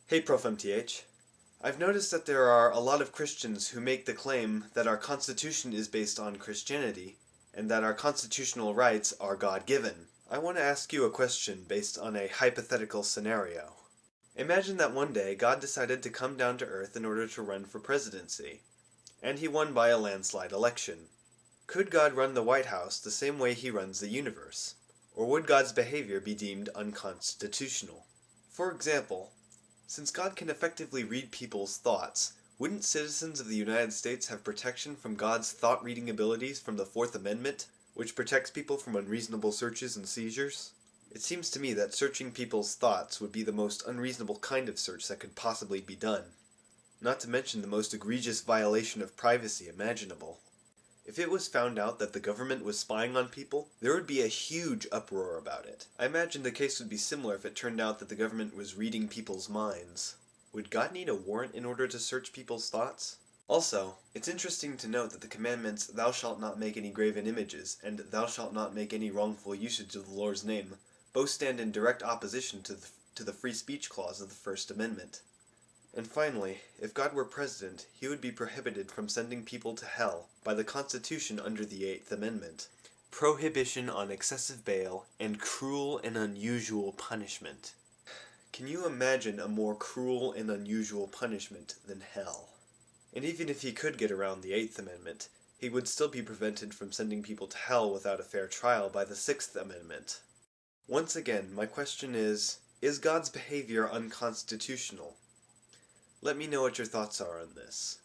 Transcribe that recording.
Hey Prof. MTH. I've noticed that there are a lot of Christians who make the claim that our Constitution is based on Christianity, and that our constitutional rights are God-given. I want to ask you a question based on a hypothetical scenario. Imagine that one day God decided to come down to Earth in order to run for presidency, and he won by a landslide election. Could God run the White House the same way he runs the universe? Or would God's behavior be deemed unconstitutional? For example, since God can effectively read people's thoughts, wouldn't citizens of the United States have protection from God's thought-reading abilities from the Fourth Amendment, which protects people from unreasonable searches and seizures? It seems to me that searching people's thoughts would be the most unreasonable kind of search that could possibly be done, not to mention the most egregious violation of privacy imaginable. If it was found out that the government was spying on people, there would be a huge uproar about it. I imagine the case would be similar if it turned out that the government was reading people's minds. Would God need a warrant in order to search people's thoughts? Also, it's interesting to note that the commandments, "Thou shalt not make any graven images," and "Thou shalt not make any wrongful usage of the Lord's name," both stand in direct opposition to the free speech clause of the First Amendment. And finally, if God were president, he would be prohibited from sending people to hell by the Constitution under the Eighth Amendment. Prohibition on excessive bail and cruel and unusual punishment. Can you imagine a more cruel and unusual punishment than hell? And even if he could get around the Eighth Amendment, he would still be prevented from sending people to hell without a fair trial by the Sixth Amendment. Once again, my question is God's behavior unconstitutional? Let me know what your thoughts are on this.